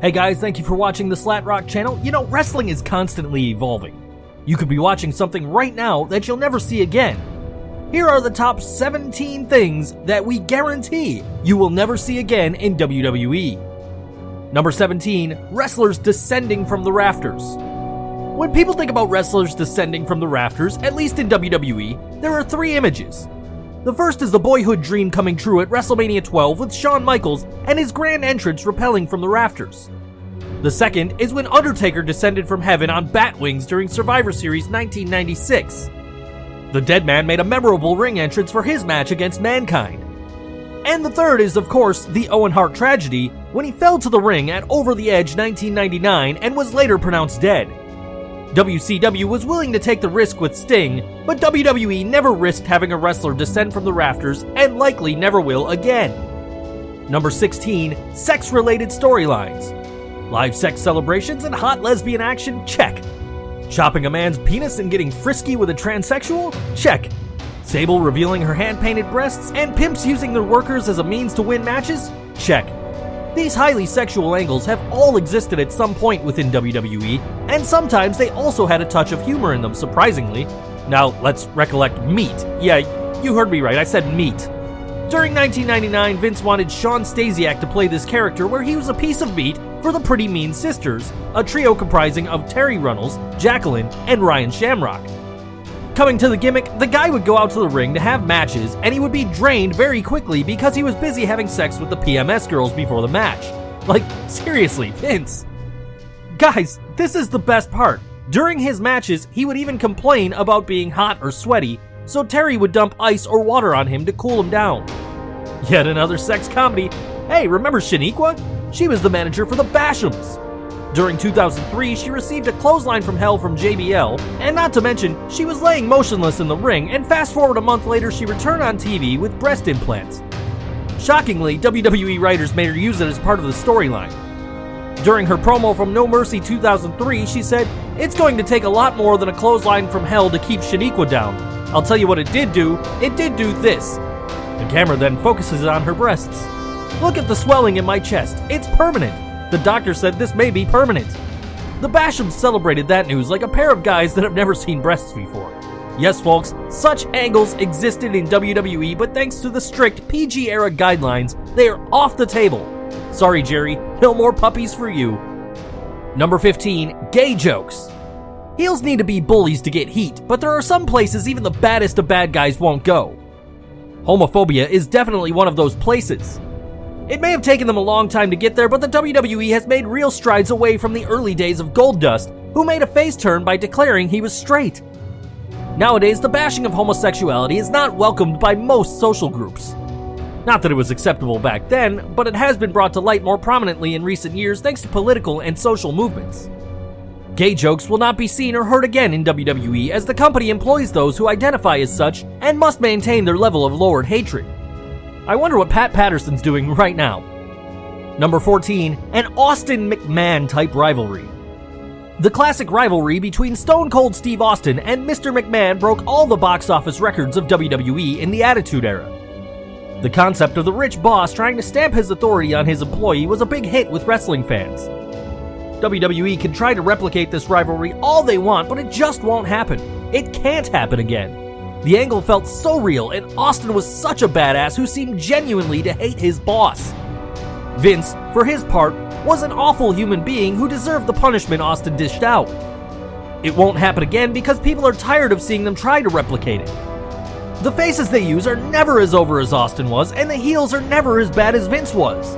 Hey guys, thank you for watching the Slat Rock channel. You know, wrestling is constantly evolving. You could be watching something right now that you'll never see again. Here are the top 17 things that we guarantee you will never see again in WWE. Number 17, wrestlers descending from the rafters. When people think about wrestlers descending from the rafters, at least in WWE, there are three images. The first is the boyhood dream coming true at Wrestlemania 12 with Shawn Michaels and his grand entrance rappelling from the rafters. The second is when Undertaker descended from heaven on bat wings during Survivor Series 1996. The dead man made a memorable ring entrance for his match against Mankind. And the third is, of course, the Owen Hart tragedy when he fell to the ring at Over the Edge 1999 and was later pronounced dead. WCW was willing to take the risk with Sting, but WWE never risked having a wrestler descend from the rafters and likely never will again. Number 16, sex-related storylines. Live sex celebrations and hot lesbian action? Check. Chopping a man's penis and getting frisky with a transsexual? Check. Sable revealing her hand-painted breasts and pimps using their workers as a means to win matches? Check. These highly sexual angles have all existed at some point within WWE, and sometimes they also had a touch of humor in them, surprisingly. Now, let's recollect meat. Yeah, you heard me right, I said meat. During 1999, Vince wanted Sean Stasiak to play this character where he was a piece of meat for the Pretty Mean Sisters, a trio comprising of Terry Runnels, Jacqueline, and Ryan Shamrock. Coming to the gimmick, the guy would go out to the ring to have matches, and he would be drained very quickly because he was busy having sex with the PMS girls before the match. Like, seriously, Vince. Guys, this is the best part. During his matches, he would even complain about being hot or sweaty, so Terry would dump ice or water on him to cool him down. Yet another sex comedy. Hey, remember Shaniqua? She was the manager for the Bashams. During 2003, she received a clothesline from hell from JBL, and not to mention, she was laying motionless in the ring, and fast forward a month later, she returned on TV with breast implants. Shockingly, WWE writers made her use it as part of the storyline. During her promo from No Mercy 2003, she said, "It's going to take a lot more than a clothesline from hell to keep Shaniqua down. I'll tell you what it did do this." The camera then focuses on her breasts. "Look at the swelling in my chest, it's permanent. The doctor said this may be permanent." The Bashams celebrated that news like a pair of guys that have never seen breasts before. Yes, folks, such angles existed in WWE, but thanks to the strict PG-era guidelines, they are off the table. Sorry, Jerry, no more puppies for you. Number 15, gay jokes. Heels need to be bullies to get heat, but there are some places even the baddest of bad guys won't go. Homophobia is definitely one of those places. It may have taken them a long time to get there, but the WWE has made real strides away from the early days of Goldust, who made a face turn by declaring he was straight. Nowadays, the bashing of homosexuality is not welcomed by most social groups. Not that it was acceptable back then, but it has been brought to light more prominently in recent years thanks to political and social movements. Gay jokes will not be seen or heard again in WWE as the company employs those who identify as such and must maintain their level of lowered hatred. I wonder what Pat Patterson's doing right now. Number 14, an Austin McMahon type rivalry. The classic rivalry between Stone Cold Steve Austin and Mr. McMahon broke all the box office records of WWE in the Attitude Era. The concept of the rich boss trying to stamp his authority on his employee was a big hit with wrestling fans. WWE can try to replicate this rivalry all they want, but it just won't happen. It can't happen again. The angle felt so real, and Austin was such a badass who seemed genuinely to hate his boss. Vince, for his part, was an awful human being who deserved the punishment Austin dished out. It won't happen again because people are tired of seeing them try to replicate it. The faces they use are never as over as Austin was, and the heels are never as bad as Vince was.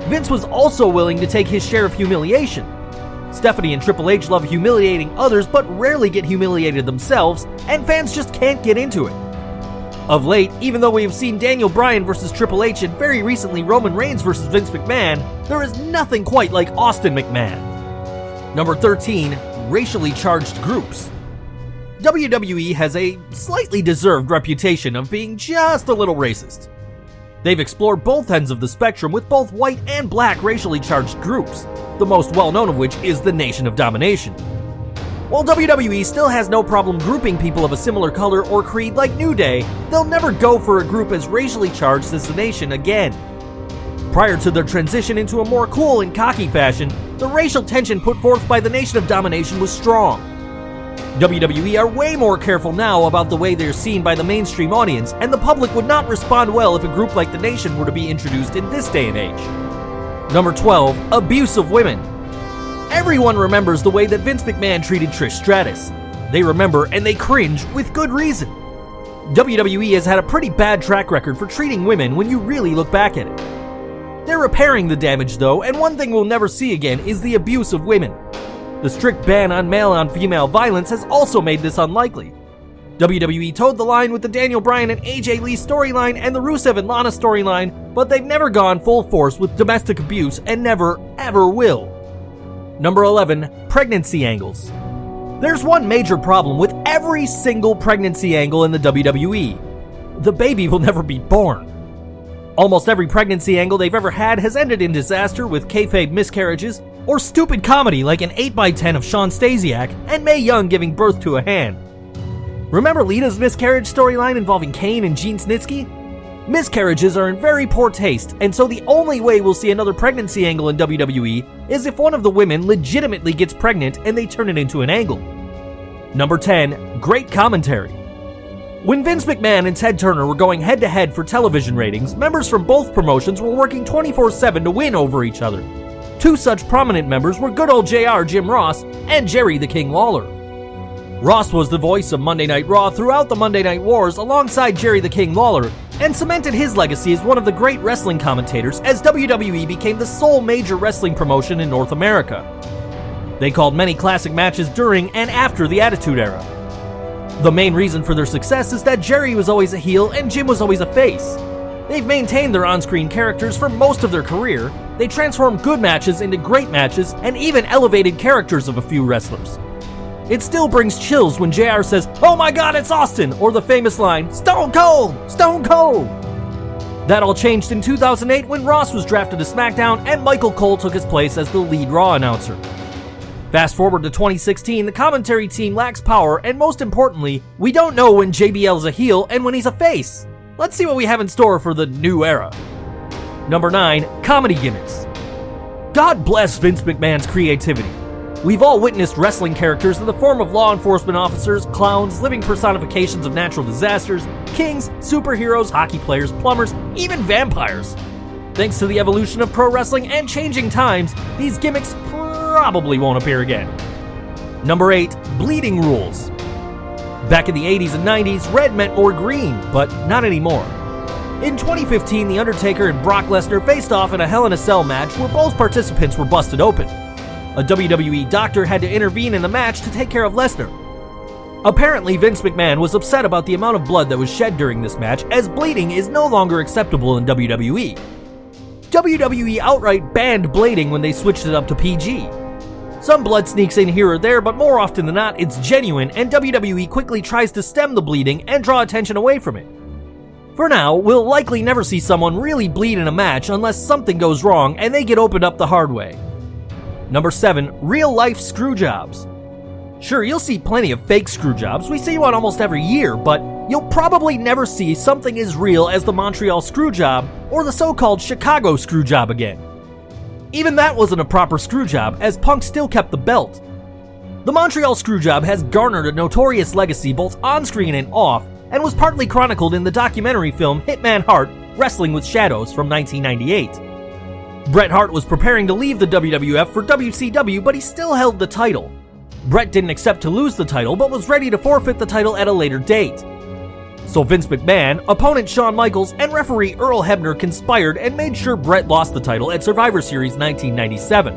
Vince was also willing to take his share of humiliation. Stephanie and Triple H love humiliating others but rarely get humiliated themselves, and fans just can't get into it. Of late, even though we have seen Daniel Bryan versus Triple H and very recently Roman Reigns versus Vince McMahon, there is nothing quite like Austin McMahon. Number 13, racially charged groups. WWE has a slightly deserved reputation of being just a little racist. They've explored both ends of the spectrum with both white and black racially charged groups, the most well-known of which is the Nation of Domination. While WWE still has no problem grouping people of a similar color or creed like New Day, they'll never go for a group as racially charged as the Nation again. Prior to their transition into a more cool and cocky fashion, the racial tension put forth by the Nation of Domination was strong. WWE are way more careful now about the way they're seen by the mainstream audience, and the public would not respond well if a group like the Nation were to be introduced in this day and age. Number 12, abuse of women. Everyone remembers the way that Vince McMahon treated Trish Stratus. They remember and they cringe with good reason. WWE has had a pretty bad track record for treating women when you really look back at it. They're repairing the damage though, and one thing we'll never see again is the abuse of women. The strict ban on male-on-female violence has also made this unlikely. WWE toed the line with the Daniel Bryan and AJ Lee storyline and the Rusev and Lana storyline, but they've never gone full force with domestic abuse and never, ever will. Number 11, pregnancy angles. There's one major problem with every single pregnancy angle in the WWE. The baby will never be born. Almost every pregnancy angle they've ever had has ended in disaster with kayfabe miscarriages, or stupid comedy like an 8x10 of Shawn Stasiak and Mae Young giving birth to a hand. Remember Lita's miscarriage storyline involving Kane and Gene Snitsky? Miscarriages are in very poor taste, and so the only way we'll see another pregnancy angle in WWE is if one of the women legitimately gets pregnant and they turn it into an angle. Number 10, great commentary. When Vince McMahon and Ted Turner were going head-to-head for television ratings, members from both promotions were working 24/7 to win over each other. Two such prominent members were good old JR Jim Ross and Jerry the King Lawler. Ross was the voice of Monday Night Raw throughout the Monday Night Wars alongside Jerry the King Lawler, and cemented his legacy as one of the great wrestling commentators as WWE became the sole major wrestling promotion in North America. They called many classic matches during and after the Attitude Era. The main reason for their success is that Jerry was always a heel and Jim was always a face. They've maintained their on-screen characters for most of their career. They transformed good matches into great matches and even elevated characters of a few wrestlers. It still brings chills when JR says, "Oh my god, it's Austin!" or the famous line, "Stone Cold! Stone Cold!" That all changed in 2008 when Ross was drafted to SmackDown and Michael Cole took his place as the lead Raw announcer. Fast forward to 2016, the commentary team lacks power, and most importantly, we don't know when JBL's a heel and when he's a face. Let's see what we have in store for the new era. Number 9, comedy gimmicks. God bless Vince McMahon's creativity. We've all witnessed wrestling characters in the form of law enforcement officers, clowns, living personifications of natural disasters, kings, superheroes, hockey players, plumbers, even vampires. Thanks to the evolution of pro wrestling and changing times, these gimmicks probably won't appear again. Number 8, bleeding rules. Back in the 80s and 90s, red meant more green, but not anymore. In 2015, The Undertaker and Brock Lesnar faced off in a Hell in a Cell match where both participants were busted open. A WWE doctor had to intervene in the match to take care of Lesnar. Apparently, Vince McMahon was upset about the amount of blood that was shed during this match, as bleeding is no longer acceptable in WWE. WWE outright banned blading when they switched it up to PG. Some blood sneaks in here or there, but more often than not, it's genuine, and WWE quickly tries to stem the bleeding and draw attention away from it. For now, we'll likely never see someone really bleed in a match unless something goes wrong and they get opened up the hard way. Number 7, real-life screw jobs. Sure, you'll see plenty of fake screw jobs, we see one almost every year, but you'll probably never see something as real as the Montreal screw job or the so-called Chicago screw job again. Even that wasn't a proper screw job, as Punk still kept the belt. The Montreal screw job has garnered a notorious legacy both on-screen and off, and was partly chronicled in the documentary film Hitman Hart, Wrestling with Shadows from 1998. Bret Hart was preparing to leave the WWF for WCW, but he still held the title. Bret didn't accept to lose the title, but was ready to forfeit the title at a later date. So Vince McMahon, opponent Shawn Michaels, and referee Earl Hebner conspired and made sure Bret lost the title at Survivor Series 1997.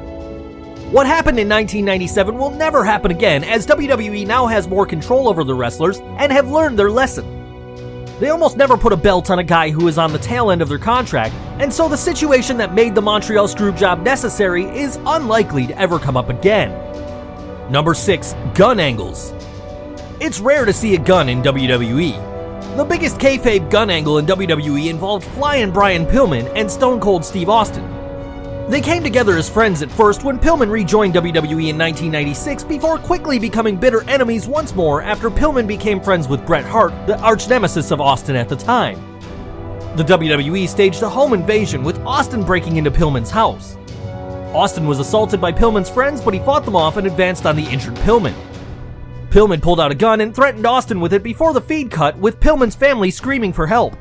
What happened in 1997 will never happen again, as WWE now has more control over the wrestlers and have learned their lesson. They almost never put a belt on a guy who is on the tail end of their contract, and so the situation that made the Montreal screw job necessary is unlikely to ever come up again. Number 6, gun angles. It's rare to see a gun in WWE. The biggest kayfabe gun angle in WWE involved Flying Brian Pillman and Stone Cold Steve Austin. They came together as friends at first when Pillman rejoined WWE in 1996 before quickly becoming bitter enemies once more after Pillman became friends with Bret Hart, the arch nemesis of Austin at the time. The WWE staged a home invasion with Austin breaking into Pillman's house. Austin was assaulted by Pillman's friends, but he fought them off and advanced on the injured Pillman. Pillman pulled out a gun and threatened Austin with it before the feed cut, with Pillman's family screaming for help.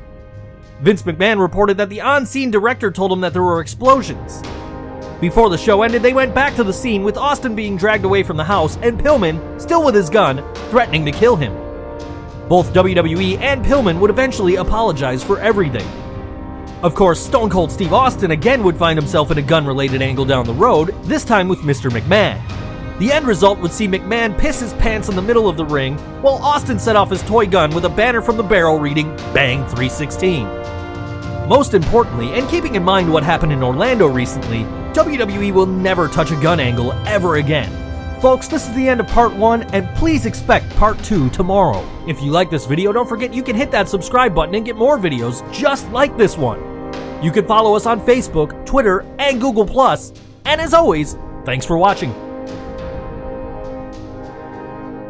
Vince McMahon reported that the on-scene director told him that there were explosions. Before the show ended, they went back to the scene with Austin being dragged away from the house and Pillman, still with his gun, threatening to kill him. Both WWE and Pillman would eventually apologize for everything. Of course, Stone Cold Steve Austin again would find himself in a gun-related angle down the road, this time with Mr. McMahon. The end result would see McMahon piss his pants in the middle of the ring, while Austin set off his toy gun with a banner from the barrel reading Bang 316. Most importantly, and keeping in mind what happened in Orlando recently, WWE will never touch a gun angle ever again. Folks, this is the end of part 1, and please expect part 2 tomorrow. If you like this video, don't forget you can hit that subscribe button and get more videos just like this one. You can follow us on Facebook, Twitter, and Google+, and as always, thanks for watching.